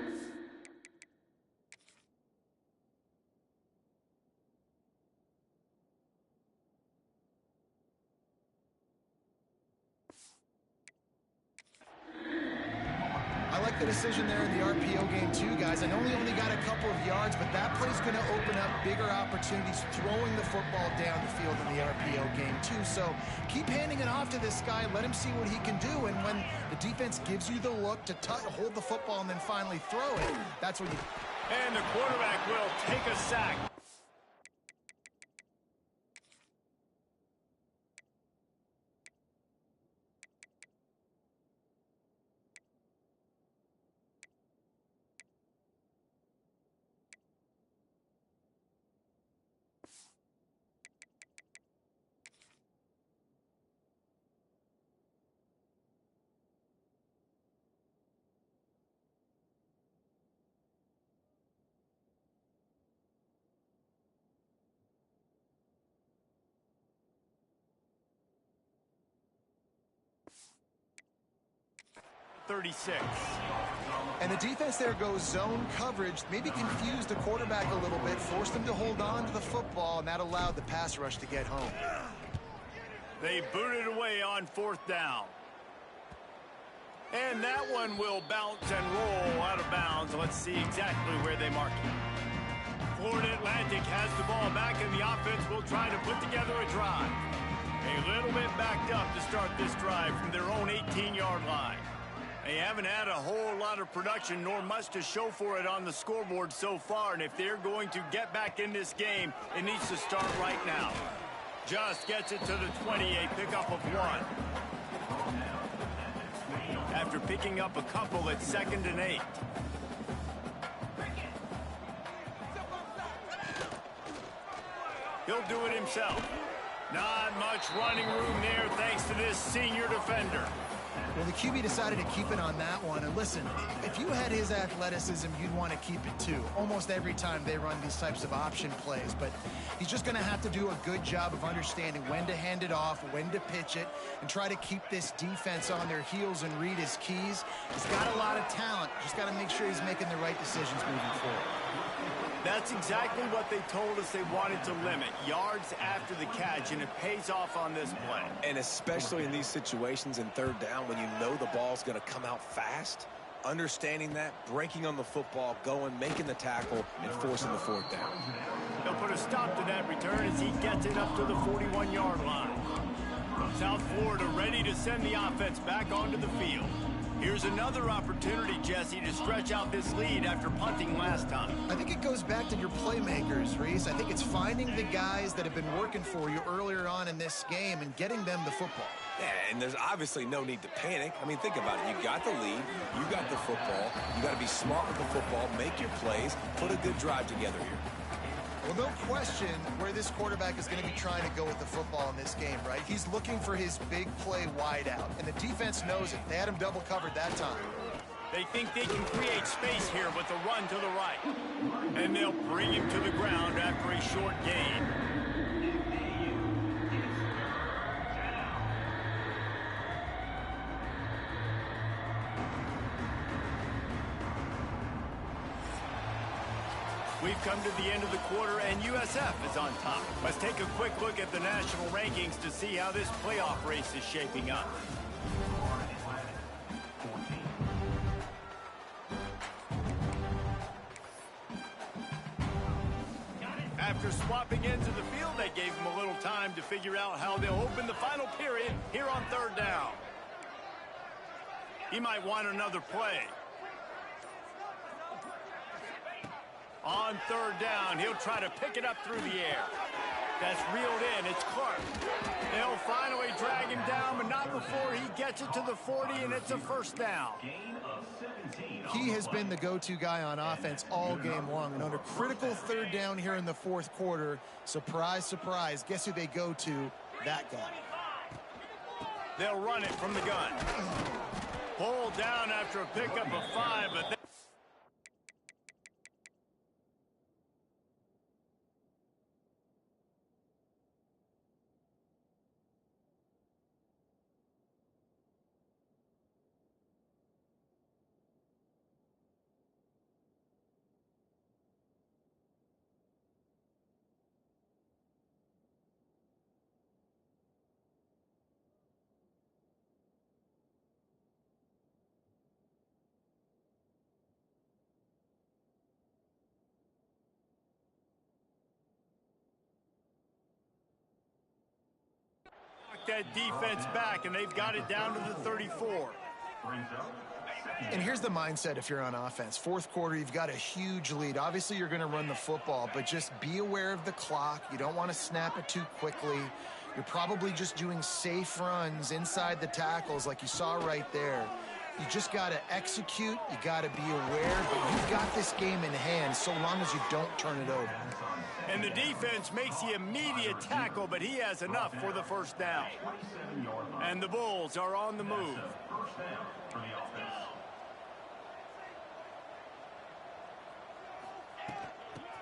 I like the decision there in the RPO game too, guys. I know he only got a couple of yards, but that play's going to open up bigger opportunities throwing the football down the field in the RPO game too. So keep handing it off to this guy. Let him see what he can do. And when the defense gives you the look to hold the football and then finally throw it, that's when you... And the quarterback will take a sack. .36. And the defense there goes zone coverage, maybe confused the quarterback a little bit, forced him to hold on to the football, and that allowed the pass rush to get home. They booted away on 4th down. And that one will bounce and roll out of bounds. Let's see exactly where they mark it. Florida Atlantic has the ball back, and the offense will try to put together a drive. A little bit backed up to start this drive from their own 18-yard line. They haven't had a whole lot of production nor much to show for it on the scoreboard so far, and if they're going to get back in this game, it needs to start right now. Just gets it to the 20, a pickup of 1. After picking up a couple at 2nd and 8. He'll do it himself. Not much running room there thanks to this senior defender. Well, the QB decided to keep it on that one. And listen, if you had his athleticism, you'd want to keep it too. Almost every time they run these types of option plays. But he's just going to have to do a good job of understanding when to hand it off, when to pitch it, and try to keep this defense on their heels and read his keys. He's got a lot of talent. Just got to make sure he's making the right decisions moving forward. That's exactly what they told us they wanted to limit. Yards after the catch, and it pays off on this play. And especially in these situations in 3rd down when you know the ball's going to come out fast, understanding that, breaking on the football, going, making the tackle, and forcing the 4th down. They'll put a stop to that return as he gets it up to the 41-yard line. South Florida ready to send the offense back onto the field. Here's another opportunity, Jesse, to stretch out this lead after punting last time. I think it goes back to your playmakers, Reese. I think it's finding the guys that have been working for you earlier on in this game and getting them the football. Yeah, and there's obviously no need to panic. I mean, think about it. You got the lead. You got the football. You got to be smart with the football, make your plays, put a good drive together here. Well, no question where this quarterback is going to be trying to go with the football in this game, right? He's looking for his big play wide out, and the defense knows it. They had him double covered that time. They think they can create space here with a run to the right. And they'll bring him to the ground after a short gain. We've come to the end of the quarter, and USF is on top. Let's take a quick look at the national rankings to see how this playoff race is shaping up. After swapping ends of the field, they gave him a little time to figure out how they'll open the final period here on third down. He might want another play. On third down, he'll try to pick it up through the air. That's reeled in. It's Clark. They'll finally drag him down, but not before he gets it to the 40, and it's a first down. He has been the go-to guy on offense all game long. And under critical third down here in the fourth quarter, surprise, surprise, guess who they go to? That guy. They'll run it from the gun. Pulled down after a pickup of 5, but that defense back, and they've got it down to the 34. And here's the mindset if you're on offense. Fourth quarter, you've got a huge lead. Obviously, you're going to run the football, but just be aware of the clock. You don't want to snap it too quickly. You're probably just doing safe runs inside the tackles like you saw right there. You just got to execute. You got to be aware, but you've got this game in hand so long as you don't turn it over. And the defense makes the immediate tackle, but he has enough for the first down. And the Bulls are on the move.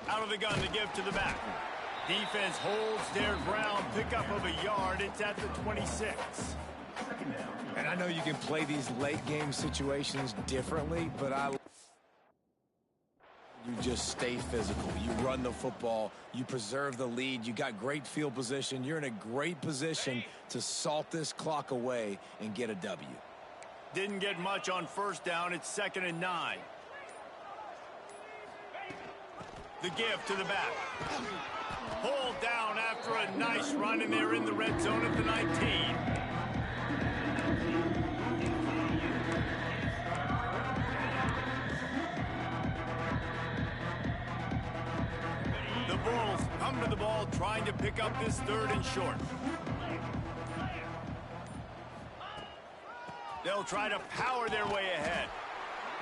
Out of the gun to give to the back. Defense holds their ground, pickup of a yard. It's at the 26. And I know you can play these late game situations differently, but you just stay physical. You run the football. You preserve the lead. You got great field position. You're in a great position to salt this clock away and get a W. Didn't get much on first down. It's 2nd and 9. The give to the back. Pulled down after a nice run, and they're in the red zone at the 19. The Bulls come to the ball trying to pick up this 3rd and short. They'll try to power their way ahead.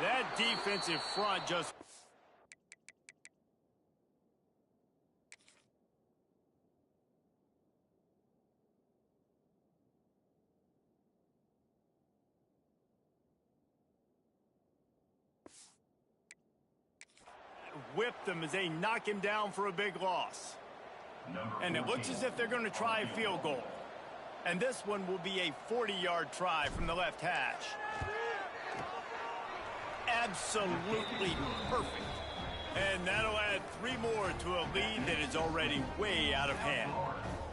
That defensive front just... whipped them as they knock him down for a big loss. And it looks as if they're going to try a field goal. And this one will be a 40-yard try from the left hash. Absolutely perfect. And that'll add 3 more to a lead that is already way out of hand.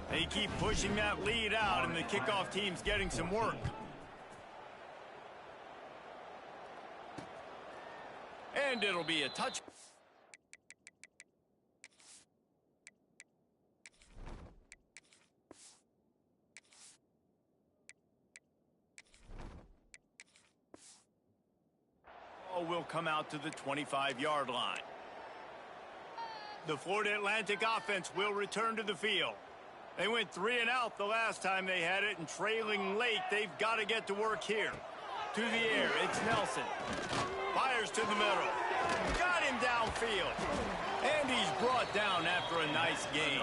They keep pushing that lead out, and the kickoff team's getting some work. And it'll be a touch. Will come out to the 25-yard line. The Florida Atlantic offense will return to the field. They went 3 and out the last time they had it, and trailing late, they've got to get to work here. To the air, it's Nelson. Fires to the middle. Got him downfield. And he's brought down after a nice gain.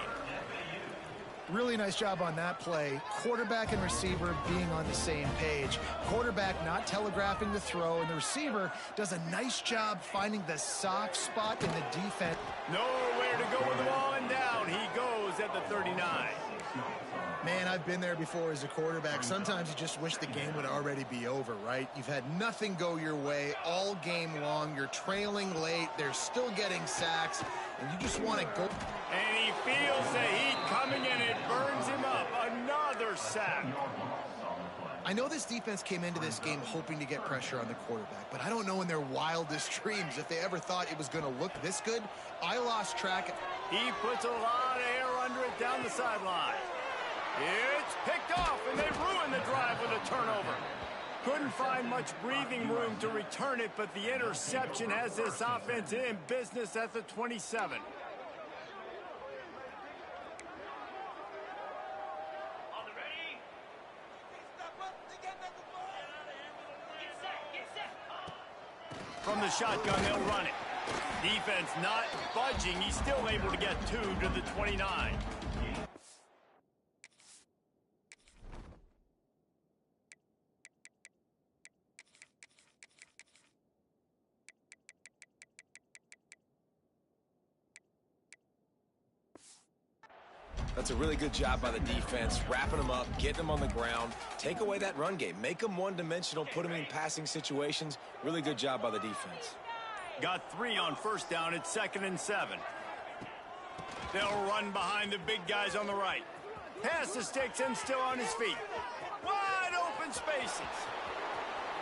Really nice job on that play. Quarterback and receiver being on the same page. Quarterback not telegraphing the throw, and the receiver does a nice job finding the soft spot in the defense. Nowhere to go with the ball, and down he goes at the 39. Man, I've been there before as a quarterback. Sometimes you just wish the game would already be over, right? You've had nothing go your way all game long. You're trailing late. They're still getting sacks, and you just want to go. And he feels the heat coming, and it burns him up. Another sack. I know this defense came into this game hoping to get pressure on the quarterback, but I don't know in their wildest dreams if they ever thought it was going to look this good. I lost track. He puts a lot of air under it down the sideline. It's picked off, and they ruin the drive with a turnover. Couldn't find much breathing room to return it, but the interception has this offense in business at the 27. From the shotgun, they'll run it. Defense not budging. He's still able to get 2 to the 29. That's a really good job by the defense, wrapping them up, getting them on the ground. Take away that run game. Make them one-dimensional, put them in passing situations. Really good job by the defense. Got 3 on first down. It's 2nd and 7. They'll run behind the big guys on the right. Pass the sticks and still on his feet. Wide open spaces.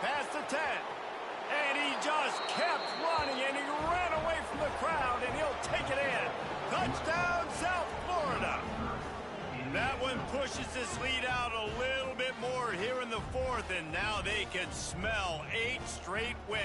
Past the 10. And he just kept running, and he ran away from the crowd, and he'll take it in. Touchdown, South Florida. That one pushes this lead out a little bit more here in the 4th, and now they can smell 8 straight wins.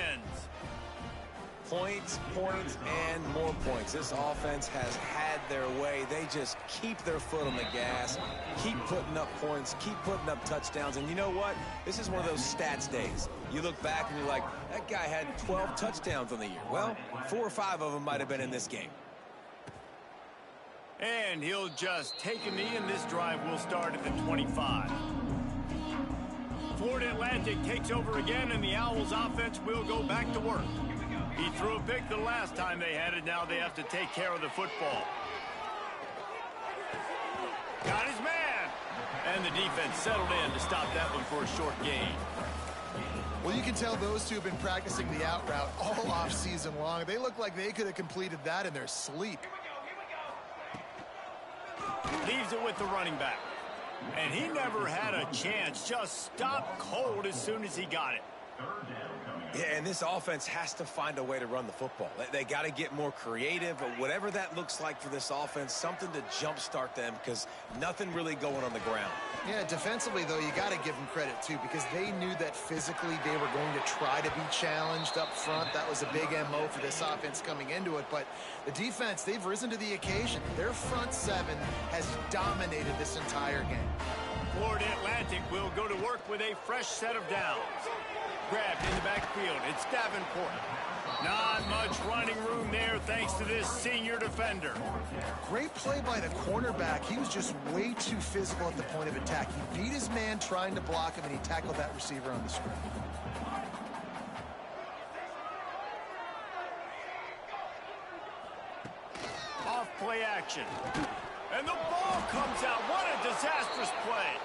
Points, and more points. This offense has had their way. They just keep their foot on the gas, keep putting up points, keep putting up touchdowns. And you know what? This is one of those stats days. You look back and you're like, that guy had 12 touchdowns on the year. Well, 4 or 5 of them might have been in this game. And he'll just take a knee, and this drive will start at the 25. Florida Atlantic takes over again, and the Owls offense will go back to work. He threw a pick the last time they had it. Now they have to take care of the football. Got his man. And the defense settled in to stop that one for a short gain. Well, you can tell those two have been practicing the out route all off season long. They look like they could have completed that in their sleep. Leaves it with the running back. And he never had a chance. Just stopped cold as soon as he got it. Yeah, and this offense has to find a way to run the football. They got to get more creative, but whatever that looks like for this offense, something to jumpstart them, because nothing really going on the ground. Yeah, defensively, though, you got to give them credit, too, because they knew that physically they were going to try to be challenged up front. That was a big MO for this offense coming into it. But the defense, they've risen to the occasion. Their front 7 has dominated this entire game. Florida Atlantic will go to work with a fresh set of downs. Grabbed in the backfield. It's Davenport. Not much running room there thanks to this senior defender. Great play by the cornerback. He was just way too physical at the point of attack. He beat his man trying to block him, and he tackled that receiver on the screen. Off play action. And the ball comes out. What a disastrous play.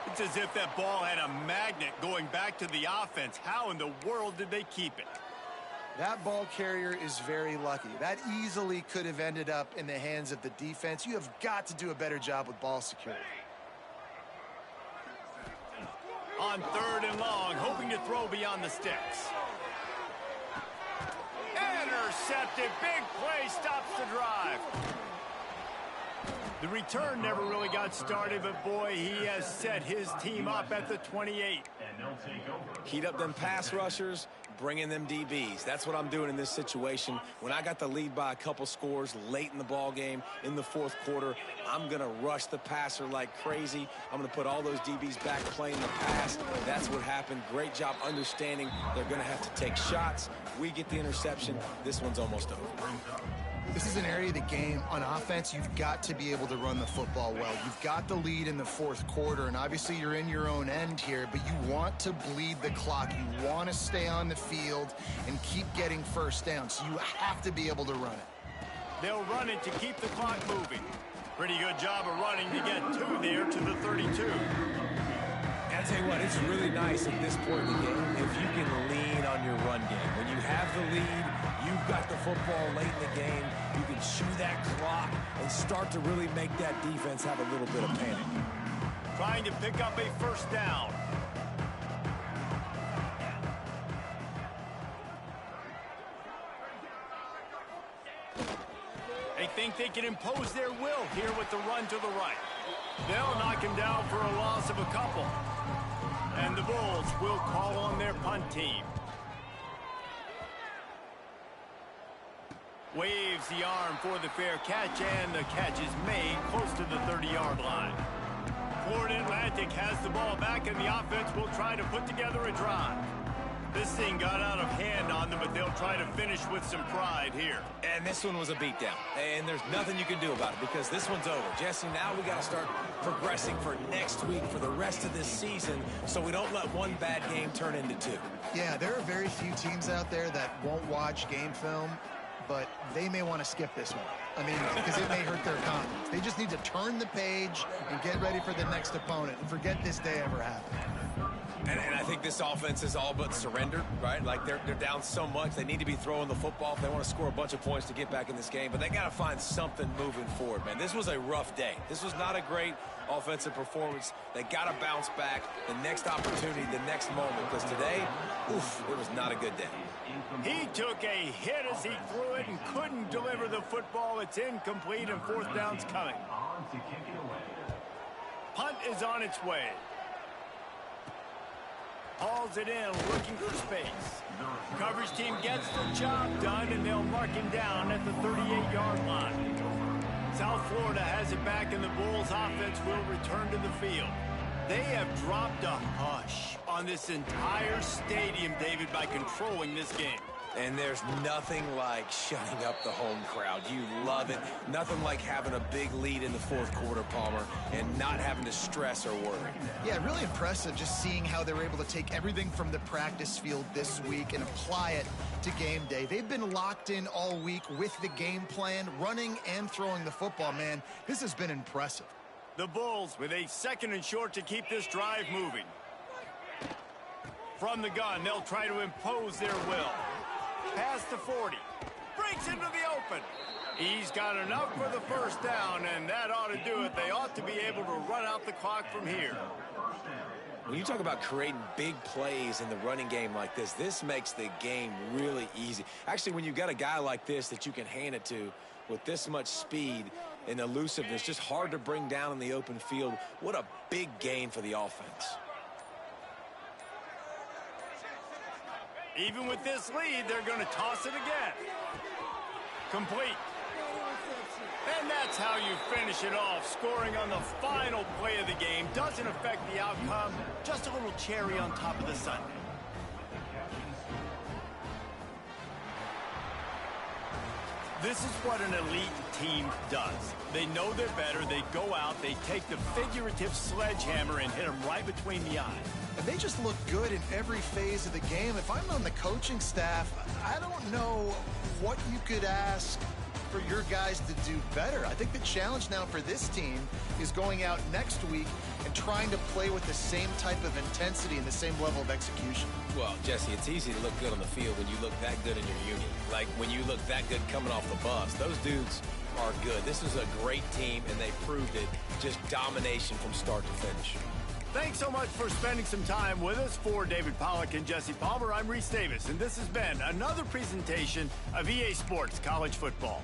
It's as if that ball had a magnet going back to the offense. How in the world did they keep it? That ball carrier is very lucky. That easily could have ended up in the hands of the defense. You have got to do a better job with ball security. On 3rd and long, hoping to throw beyond the sticks. Intercepted. Big play stops the drive. The return never really got started, but boy, he has set his team up at the 28. Heat up them pass rushers, bring in them DBs. That's what I'm doing in this situation. When I got the lead by a couple scores late in the ball game, in the 4th quarter, I'm going to rush the passer like crazy. I'm going to put all those DBs back playing the pass. That's what happened. Great job understanding they're going to have to take shots. We get the interception. This one's almost over. This is an area of the game. On offense, you've got to be able to run the football well. You've got the lead in the 4th quarter, and obviously you're in your own end here, but you want to bleed the clock. You want to stay on the field and keep getting first down, so you have to be able to run it. They'll run it to keep the clock moving. Pretty good job of running to get 2 there to the 32. I'll tell you what, it's really nice at this point in the game if you can lean on your run game. When you have the lead, you've got the football late in the game, you can chew that clock and start to really make that defense have a little bit of panic. Trying to pick up a first down. They think they can impose their will here with the run to the right. They'll knock him down for a loss of a couple. And the Bulls will call on their punt team. Waves the arm for the fair catch, and the catch is made close to the 30-yard line. Florida Atlantic has the ball back, and the offense will try to put together a drive. This thing got out of hand on them, but they'll try to finish with some pride here. And this one was a beatdown. And there's nothing you can do about it because this one's over. Jesse, now we got to start progressing for next week, for the rest of this season, so we don't let one bad game turn into two. Yeah, there are very few teams out there that won't watch game film, but they may want to skip this one. I mean, because it may hurt their confidence. They just need to turn the page and get ready for the next opponent and forget this day ever happened. And I think this offense is all but surrendered, right? Like, they're down so much. They need to be throwing the football if they want to score a bunch of points to get back in this game. But they got to find something moving forward, man. This was a rough day. This was not a great offensive performance. They got to bounce back the next opportunity, the next moment. Because today, oof, it was not a good day. He took a hit as he threw it and couldn't deliver the football. It's incomplete, and fourth down's coming. Punt is on its way. Hauls it in, looking for space. Coverage team gets the job done, and they'll mark him down at the 38-yard line. South Florida has it back, and the Bulls offense will return to the field. They have dropped a hush on this entire stadium, David, by controlling this game. And there's nothing like shutting up the home crowd. You love it. Nothing like having a big lead in the fourth quarter, Palmer, and not having to stress or worry. Yeah, really impressive just seeing how they were able to take everything from the practice field this week and apply it to game day. They've been locked in all week with the game plan, running and throwing the football. Man, this has been impressive. The Bulls with a 2nd and short to keep this drive moving. From the gun, they'll try to impose their will. Past the 40. Breaks into the open. He's got enough for the first down, and that ought to do it. They ought to be able to run out the clock from here. When you talk about creating big plays in the running game like this makes the game really easy. Actually, when you've got a guy like this that you can hand it to with this much speed and elusiveness, just hard to bring down in the open field, what a big gain for the offense. Even with this lead, they're going to toss it again. Complete. And that's how you finish it off. Scoring on the final play of the game doesn't affect the outcome. Just a little cherry on top of the sundae. This is what an elite team does. They know they're better. They go out. They take the figurative sledgehammer and hit them right between the eyes. And they just look good in every phase of the game. If I'm on the coaching staff, I don't know what you could ask for your guys to do better. I think the challenge now for this team is going out next week and trying to play with the same type of intensity and the same level of execution. Well, Jesse, it's easy to look good on the field when you look that good in your union. Like when you look that good coming off the bus. Those dudes are good. This is a great team, and they proved it. Just domination from start to finish. Thanks so much for spending some time with us. For David Pollack and Jesse Palmer, I'm Reese Davis, and this has been another presentation of EA Sports College Football.